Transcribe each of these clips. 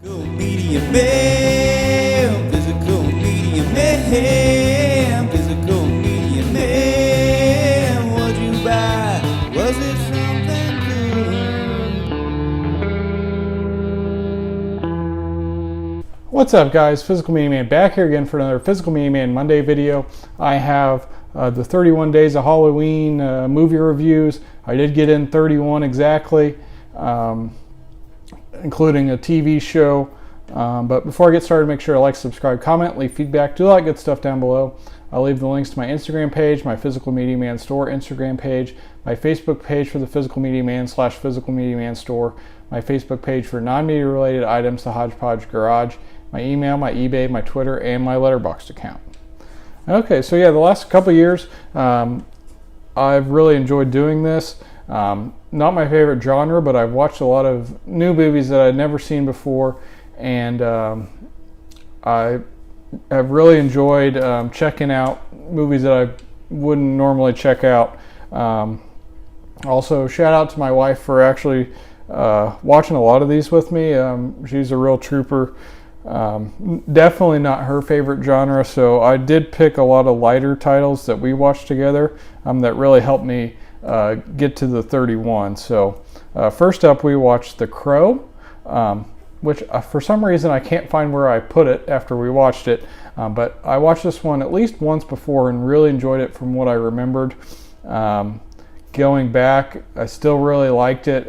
Physical medium man, physical medium man, physical medium man. What'd you buy? Was it something good? What's up, guys? Physical Medium Man back here again for another Physical Medium Man Monday video. I have the 31 Days of Halloween movie reviews. I did get in 31 exactly. Including a TV show. But before I get started, make sure to like, subscribe, comment, leave feedback, do all that good stuff down below. I'll leave the links to my Instagram page, my Physical Media Man Store Instagram page, my Facebook page for the Physical Media Man / Physical Media Man Store, my Facebook page for non-media related items, the Hodgepodge Garage, my email, my eBay, my Twitter, and my Letterboxd account. Okay, so yeah, the last couple years, I've really enjoyed doing this. Not my favorite genre, but I've watched a lot of new movies that I'd never seen before, and I have really enjoyed checking out movies that I wouldn't normally check out. Also, shout out to my wife for actually watching a lot of these with me. She's a real trooper. Definitely not her favorite genre, so I did pick a lot of lighter titles that we watched together that really helped me get to the 31. So first up, we watched The Crow, which for some reason I can't find where I put it after we watched it, but I watched this one at least once before and really enjoyed it from what I remembered. Going back, I still really liked it.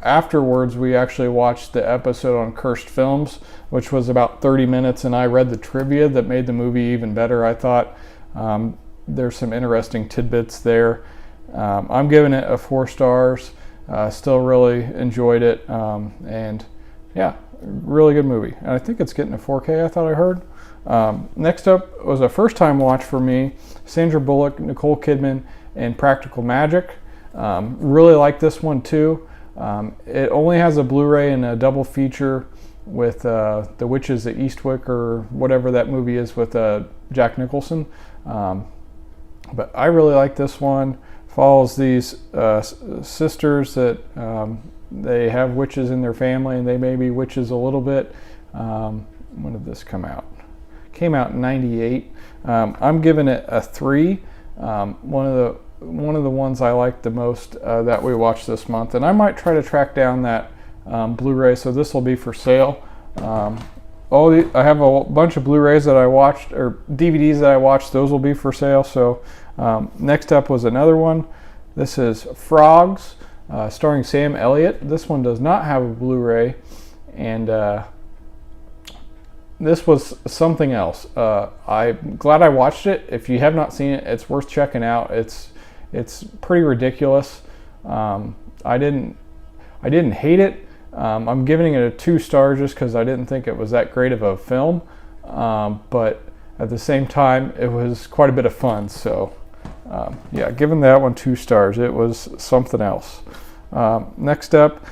Afterwards, we actually watched the episode on cursed films, which was about 30 minutes, and I read the trivia that made the movie even better, I thought. There's some interesting tidbits there. I'm giving it a 4 stars. Still really enjoyed it, and yeah, really good movie. And I think it's getting a 4K, I thought I heard. Next up was a first time watch for me. Sandra Bullock, Nicole Kidman, and Practical Magic. Really like this one too. It only has a Blu-ray and a double feature with The Witches of Eastwick, or whatever that movie is with Jack Nicholson. But I really like this one. Follows these sisters that they have witches in their family, and they may be witches a little bit. When did this come out? Came out in '98. I'm giving it a 3. One of the ones I liked the most that we watched this month, and I might try to track down that Blu-ray. So this will be for sale. I have a bunch of Blu-rays that I watched, or DVDs that I watched. Those will be for sale. So next up was another one. This is Frogs, starring Sam Elliott. This one does not have a Blu-ray, and this was something else. I'm glad I watched it. If you have not seen it, it's worth checking out. It's pretty ridiculous. I didn't hate it. I'm giving it a 2 stars just because I didn't think it was that great of a film. But at the same time, it was quite a bit of fun. So yeah, giving that one 2 stars. It was something else. Next up,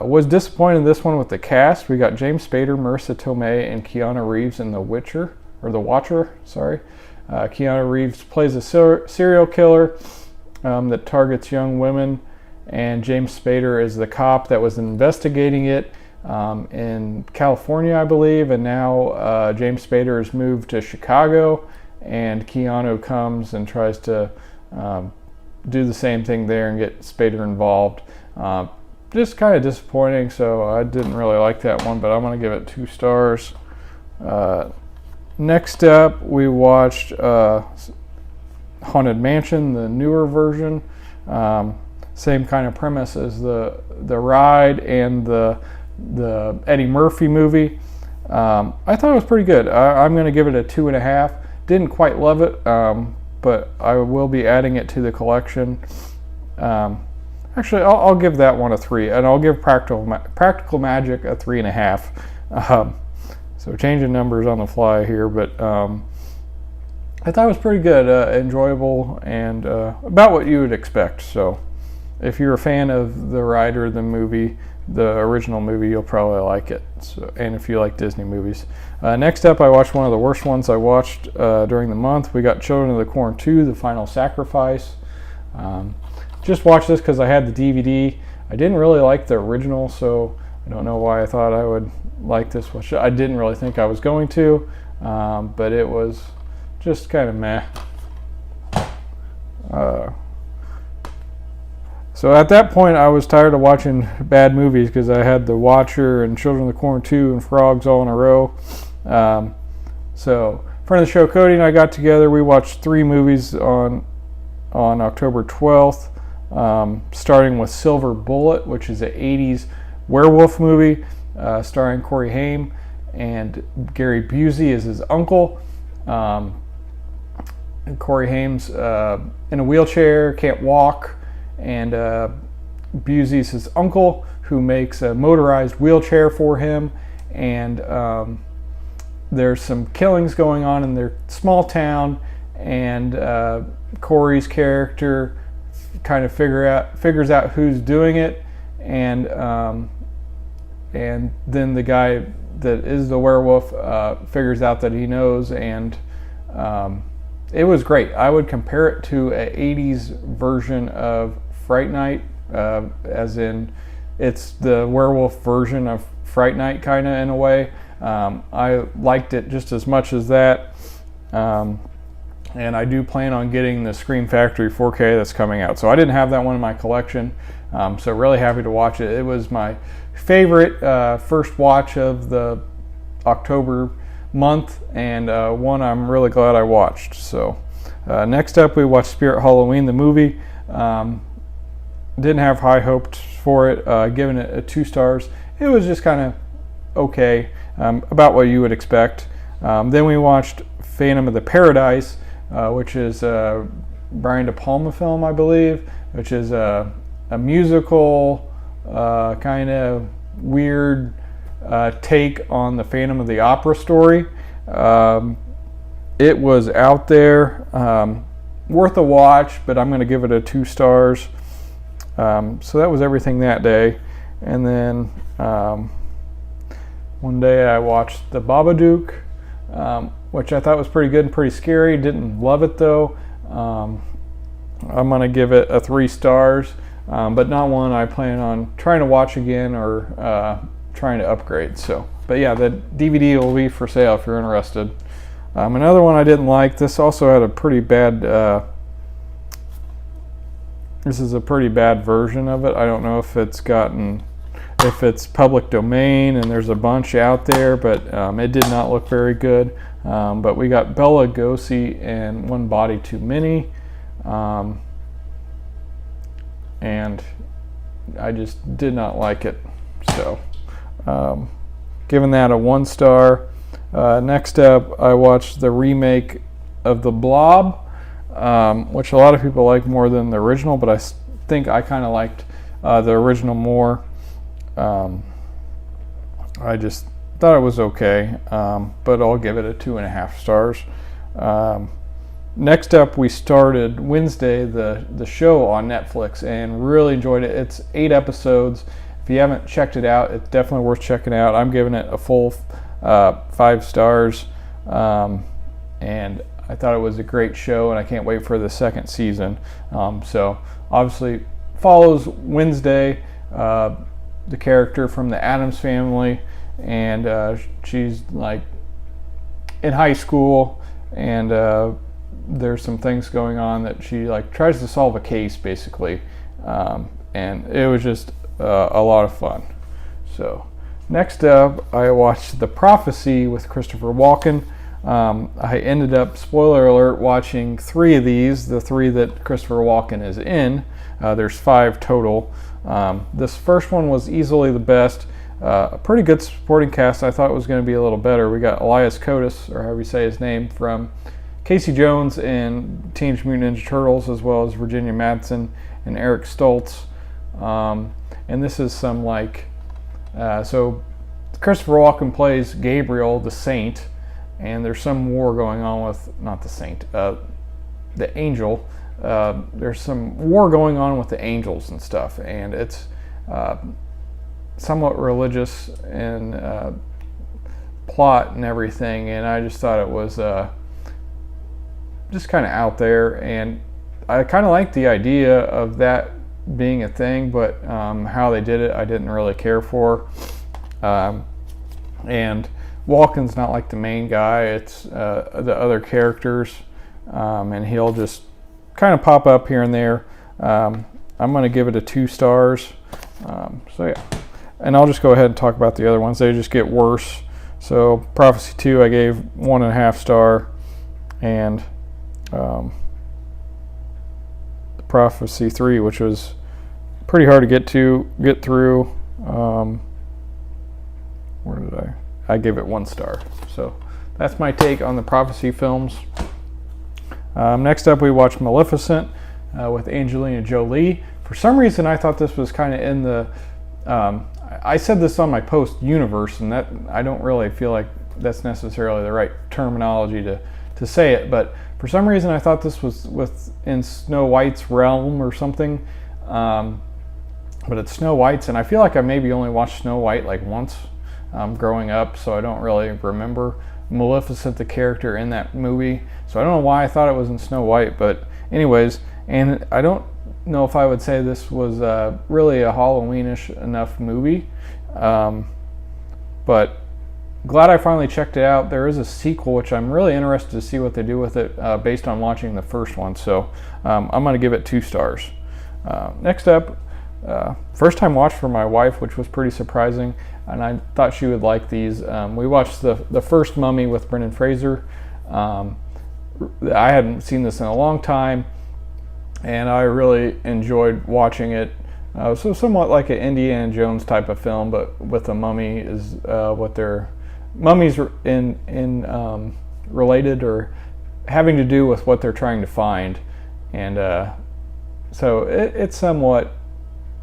was disappointed in this one with the cast. We got James Spader, Marissa Tomei, and Keanu Reeves in The Watcher. Sorry. Keanu Reeves plays a serial killer that targets young women, and James Spader is the cop that was investigating it in California, I believe, and now James Spader has moved to Chicago, and Keanu comes and tries to do the same thing there and get Spader involved. Just kind of disappointing, so I didn't really like that one, but I'm going to give it 2 stars. Next up, we watched Haunted Mansion, the newer version. Same kind of premise as the ride and the Eddie Murphy movie. I thought it was pretty good. I'm going to give it a 2.5. Didn't quite love it, but I will be adding it to the collection. Actually, I'll give that one a 3, and I'll give Practical Magic a 3.5. So changing numbers on the fly here, but I thought it was pretty good, enjoyable, and about what you would expect. So if you're a fan of the ride or the movie, the original movie, you'll probably like it. So, and if you like Disney movies. Next up, I watched one of the worst ones I watched during the month. We got Children of the Corn 2, The Final Sacrifice. Just watched this because I had the DVD. I didn't really like the original, so I don't know why I thought I would like this one. I didn't really think I was going to, but it was just kind of meh. So at that point, I was tired of watching bad movies because I had The Watcher and Children of the Corn 2 and Frogs all in a row. So, friend of the show, Cody, and I got together. We watched 3 movies on October 12th, starting with Silver Bullet, which is an 80s werewolf movie starring Corey Haim, and Gary Busey is his uncle. Corey Haim's in a wheelchair, can't walk, and Busey's his uncle who makes a motorized wheelchair for him, and there's some killings going on in their small town, and Corey's character kind of figures out who's doing it, and then the guy that is the werewolf figures out that he knows, and it was great. I would compare it to an 80s version of Fright Night, as in it's the werewolf version of Fright Night, kind of, in a way. I liked it just as much as that, and I do plan on getting the Scream Factory 4K that's coming out. So I didn't have that one in my collection, so really happy to watch it. It was my favorite first watch of the October month, and one I'm really glad I watched. So next up, we watched Spirit Halloween, the movie. Didn't have high hopes for it, giving it 2 stars. It was just kind of okay, about what you would expect. Then we watched Phantom of the Paradise, which is a Brian De Palma film, I believe, which is a musical, kind of weird take on the Phantom of the Opera story. It was out there, worth a watch, but I'm going to give it 2 stars. So that was everything that day. And then one day I watched the Babadook, which I thought was pretty good and pretty scary. Didn't love it though. I'm going to give it 3 stars, but not one I plan on trying to watch again or trying to upgrade. So, but yeah, the DVD will be for sale if you're interested. Another one I didn't like. This also had a pretty bad. This is a pretty bad version of it. I don't know if it's public domain, and there's a bunch out there, but it did not look very good. But we got Bela Lugosi and One Body Too Many, and I just did not like it. So, giving that a 1 star. Next up, I watched the remake of the Blob, which a lot of people like more than the original, but I think I kind of liked the original more. I just thought it was okay, but I'll give it 2.5 stars. Next up, we started Wednesday, the show on Netflix, and really enjoyed it. It's 8 episodes. If you haven't checked it out, it's definitely worth checking out. I'm giving it a full 5 stars, and I thought it was a great show, and I can't wait for the 2nd season. So obviously follows Wednesday, the character from the Addams Family, and she's like in high school, and there's some things going on that she like tries to solve a case basically, and it was just a lot of fun. So next up, I watched The Prophecy with Christopher Walken. I ended up, spoiler alert, watching 3 of these, the 3 that Christopher Walken is in. There's 5 total. This first one was easily the best. A pretty good supporting cast. I thought it was going to be a little better. We got Elias Koteas, or however you say his name, from Casey Jones and Teenage Mutant Ninja Turtles, as well as Virginia Madsen and Eric Stoltz. And this is some like, so Christopher Walken plays Gabriel, the saint, and there's some war going on with, not the saint, the angel. There's some war going on with the angels and stuff, and it's somewhat religious and plot and everything, and I just thought it was just kind of out there, and I kind of liked the idea of that being a thing, but how they did it I didn't really care for. And Walken's not like the main guy, it's the other characters, and he'll just kind of pop up here and there. I'm going to give it a 2 stars. So yeah, and I'll just go ahead and talk about the other ones. They just get worse. So Prophecy 2 I gave 1.5 star, and Prophecy 3, which was pretty hard to get through. Where did I gave it 1 star. So that's my take on the Prophecy films. Next up, we watched Maleficent with Angelina Jolie. For some reason, I thought this was kind of in the I said this on my post universe, and that I don't really feel like that's necessarily the right terminology to say it, but for some reason I thought this was in Snow White's realm or something. But it's Snow White's, and I feel like I maybe only watched Snow White like once growing up, so I don't really remember Maleficent, the character in that movie. So I don't know why I thought it was in Snow White, but anyways, and I don't know if I would say this was really a Halloweenish enough movie, but glad I finally checked it out. There is a sequel, which I'm really interested to see what they do with it based on watching the first one, so I'm going to give it 2 stars. Next up, first time watch for my wife, which was pretty surprising, and I thought she would like these. We watched the first Mummy with Brendan Fraser. I hadn't seen this in a long time, and I really enjoyed watching it. So somewhat like an Indiana Jones type of film, but with a mummy is what they're mummies in related or having to do with what they're trying to find, and so it's somewhat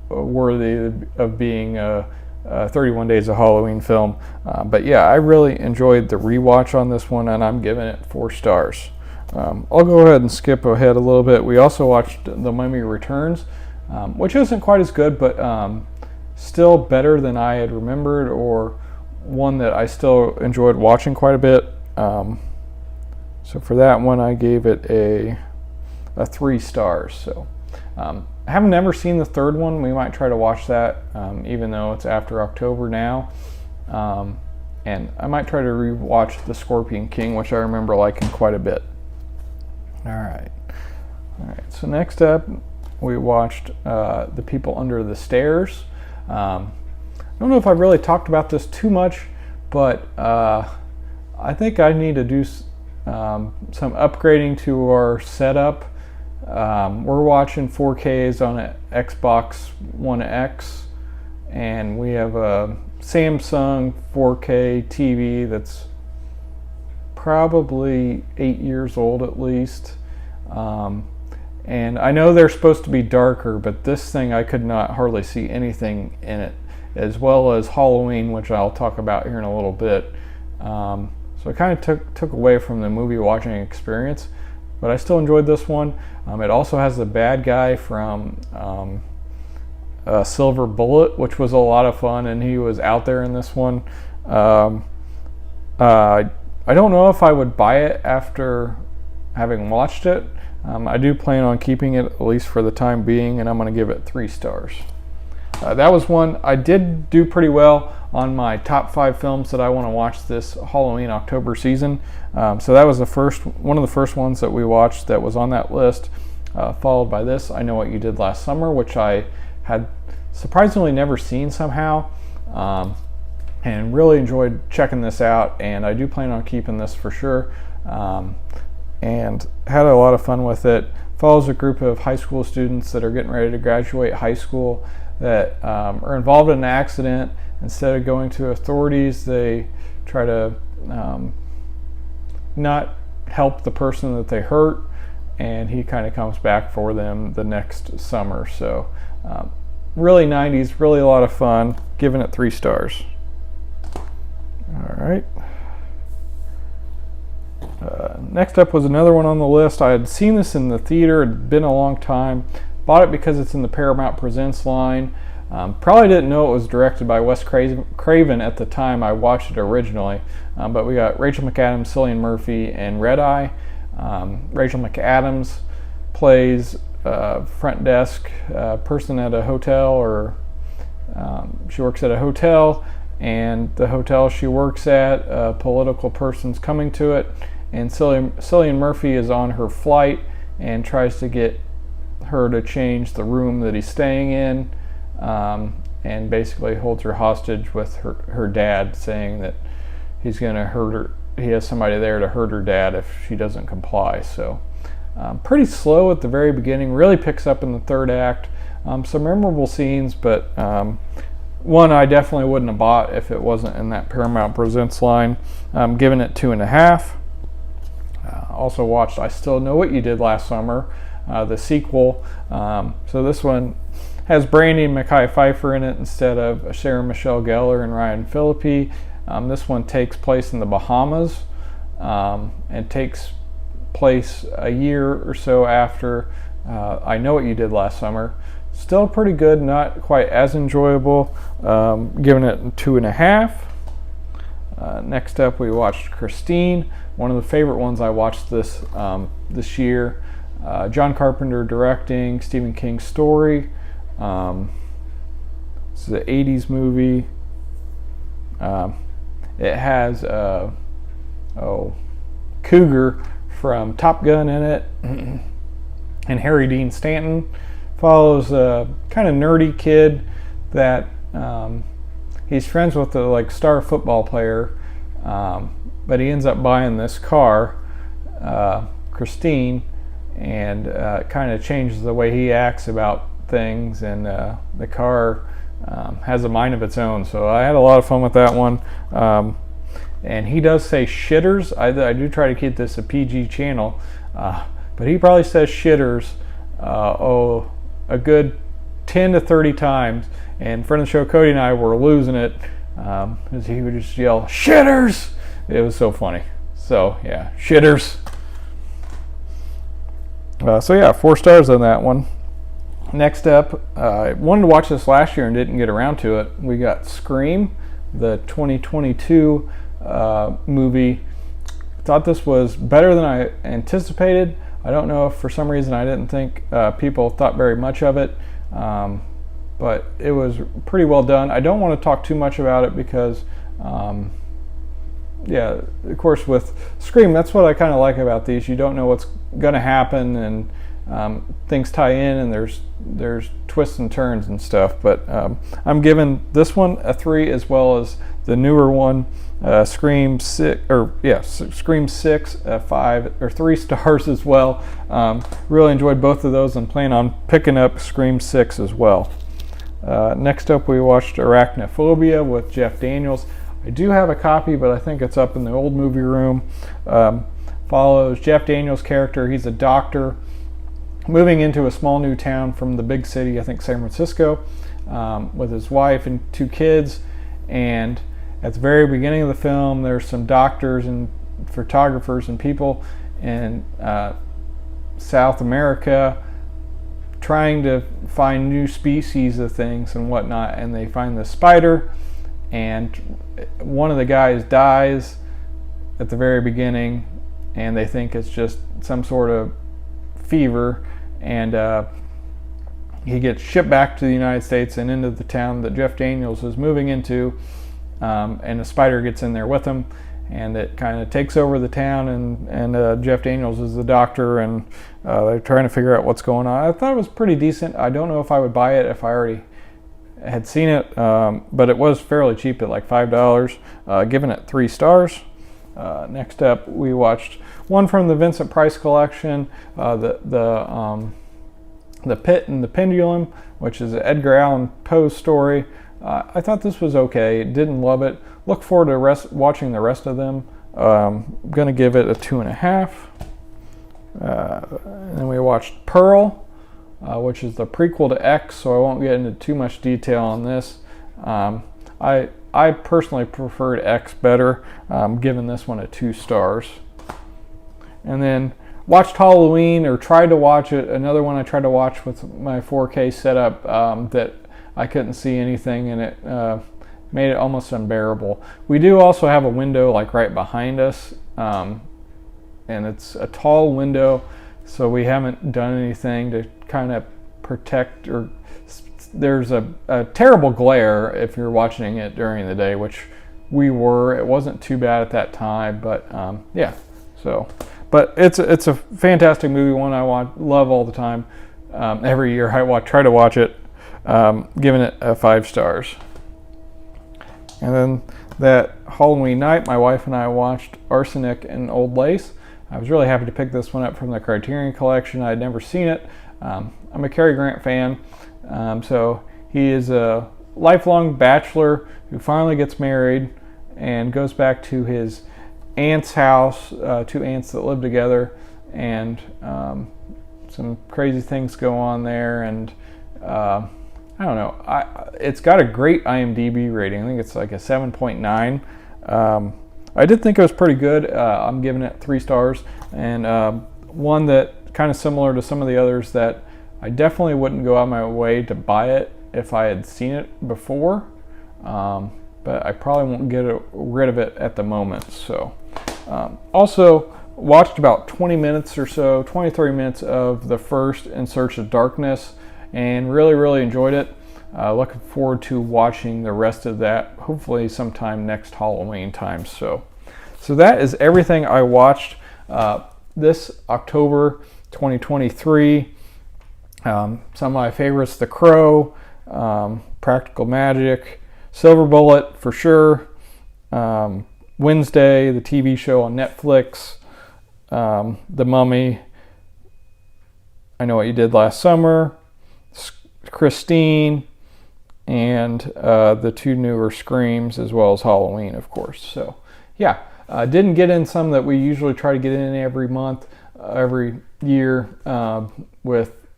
worthy of being a 31 Days of Halloween film. But yeah, I really enjoyed the rewatch on this one, and I'm giving it 4 stars. I'll go ahead and skip ahead a little bit. We also watched The Mummy Returns, which isn't quite as good, but still better than I had remembered, or one that I still enjoyed watching quite a bit. So for that one, I gave it a 3 stars. So I haven't never seen the third one. We might try to watch that, even though it's after October now. And I might try to rewatch The Scorpion King, which I remember liking quite a bit. All right. So next up, we watched The People Under the Stairs. I don't know if I've really talked about this too much, but I think I need to do some upgrading to our setup. We're watching 4Ks on an Xbox One X, and we have a Samsung 4K TV that's probably 8 years old at least. And I know they're supposed to be darker, but this thing I could not hardly see anything in it, as well as Halloween, which I'll talk about here in a little bit. So it kind of took away from the movie watching experience, but I still enjoyed this one. It also has the bad guy from Silver Bullet, which was a lot of fun, and he was out there in this one. I don't know if I would buy it after having watched it. I do plan on keeping it, at least for the time being, and I'm going to give it 3 stars. That was one I did do pretty well on my top 5 films that I want to watch this Halloween October season. So that was one of the first ones that we watched that was on that list, followed by this, I Know What You Did Last Summer, which I had surprisingly never seen somehow, and really enjoyed checking this out, and I do plan on keeping this for sure, and had a lot of fun with it. Follows a group of high school students that are getting ready to graduate high school that are involved in an accident. Instead of going to authorities, they try to not help the person that they hurt, and he kind of comes back for them the next summer. So really 90s, really a lot of fun, giving it 3 stars. All right. Next up was another one on the list. I had seen this in the theater. It had been a long time. Bought it because it's in the Paramount Presents line. Probably didn't know it was directed by Wes Craven at the time I watched it originally. But we got Rachel McAdams, Cillian Murphy, and Red Eye. Rachel McAdams plays front desk person at a hotel, or she works at a hotel, and the hotel she works at, a political person's coming to it, and Cillian Murphy is on her flight and tries to get her to change the room that he's staying in, and basically holds her hostage with her dad, saying that he's going to hurt her. He has somebody there to hurt her dad if she doesn't comply. So pretty slow at the very beginning, really picks up in the third act. Some memorable scenes, but one I definitely wouldn't have bought if it wasn't in that Paramount Presents line. I'm giving it 2.5. Also watched I Still Know What You Did Last Summer, the sequel. So this one has Brandy and Mekhi Phifer in it instead of Sarah Michelle Gellar and Ryan Phillippe. This one takes place in the Bahamas, and takes place a year or so after I Know What You Did Last Summer. Still pretty good, not quite as enjoyable. Giving it 2.5. Next up, we watched Christine, one of the favorite ones I watched this year. John Carpenter directing, Stephen King story. This is an 80s movie. It has Cougar from Top Gun in it, and Harry Dean Stanton. Follows a kind of nerdy kid that he's friends with the star football player, but he ends up buying this car, Christine, and kind of changes the way he acts about things, and the car has a mind of its own. So I had a lot of fun with that one. And he does say shitters. I do try to keep this a PG channel, but he probably says shitters a good 10 to 30 times. And friend of the show Cody and I were losing it, as he would just yell shitters. It was so funny. So yeah, shitters. So yeah, 4 stars on that one. Next up, I wanted to watch this last year and didn't get around to it. We got Scream, the 2022 movie. Thought this was better than I anticipated. I don't know if for some reason I didn't think people thought very much of it, but it was pretty well done. I don't want to talk too much about it because yeah, of course with Scream, that's what I kind of like about these. You don't know what's going to happen, and things tie in, and there's twists and turns and stuff. But I'm giving this one a 3, as well as the newer one, Scream 6, Scream 6, 5 or 3 stars as well. Really enjoyed both of those, and plan on picking up Scream 6 as well. Next up, we watched Arachnophobia with Jeff Daniels. I do have a copy, but I think it's up in the old movie room. Follows Jeff Daniels' character. He's a doctor moving into a small new town from the big city, I think San Francisco, with his wife and 2 kids. And at the very beginning of the film, there's some doctors and photographers and people in South America trying to find new species of things and whatnot, and they find the spider, and one of the guys dies at the very beginning, and they think it's just some sort of fever, and he gets shipped back to the United States and into the town that Jeff Daniels is moving into, and the spider gets in there with him, and it kind of takes over the town, and Jeff Daniels is the doctor, and they're trying to figure out what's going on. I thought it was pretty decent. I don't know if I would buy it if I already had seen it, but it was fairly cheap at like $5, giving it 3 stars. Next up, we watched one from the Vincent Price collection, the Pit and the Pendulum, which is an Edgar Allan Poe story. I thought this was okay. Didn't love it. Look forward to watching the rest of them. I'm going to give it a 2.5. And then we watched Pearl, which is the prequel to X, so I won't get into too much detail on this. I personally preferred X better, giving this one a 2 stars. And then watched Halloween, or tried to watch it. Another one I tried to watch with my 4K setup that I couldn't see anything, and it made it almost unbearable. We do also have a window like right behind us, and it's a tall window, so we haven't done anything to kind of protect or there's a terrible glare if you're watching it during the day, which we were. It wasn't too bad at that time, but yeah. So, but it's a fantastic movie, one I love all the time. Every year I try to watch it, giving it 5 stars. And then that Halloween night, my wife and I watched Arsenic and Old Lace. I was really happy to pick this one up from the Criterion Collection. I had never seen it. I'm a Cary Grant fan. So he is a lifelong bachelor who finally gets married and goes back to his aunt's house, 2 aunts that live together, and some crazy things go on there. And I don't know. It's got a great IMDb rating. I think it's like a 7.9. I did think it was pretty good. I'm giving it 3 stars. And one that kind of similar to some of the others that I definitely wouldn't go out of my way to buy it if I had seen it before. But I probably won't get rid of it at the moment. So also watched about 20 minutes or so, 23 minutes of the first In Search of Darkness, and really enjoyed it. Looking forward to watching the rest of that, hopefully sometime next Halloween time. So that is everything I watched this October 2023. Some of my favorites: The Crow, Practical Magic, Silver Bullet for sure, Wednesday, the TV show on Netflix, The Mummy, I Know What You Did Last Summer, Christine, and the 2 newer Screams, as well as Halloween, of course. So yeah, didn't get in some that we usually try to get in every month, every year,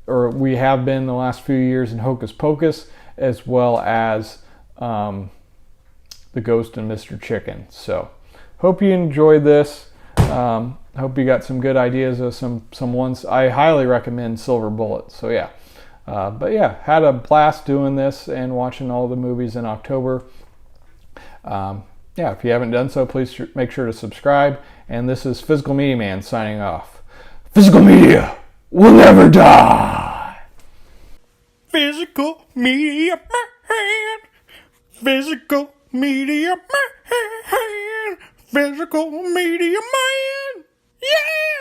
or we have been the last few years in Hocus Pocus, as well as The Ghost and Mr. Chicken. So hope you enjoyed this. Hope you got some good ideas of some ones. I highly recommend Silver Bullet. So yeah. But yeah, had a blast doing this and watching all the movies in October. Yeah, if you haven't done so, please make sure to subscribe. And this is Physical Media Man signing off. Physical Media will never die. Physical Media Man. Physical Media Man. Physical Media Man. Yeah!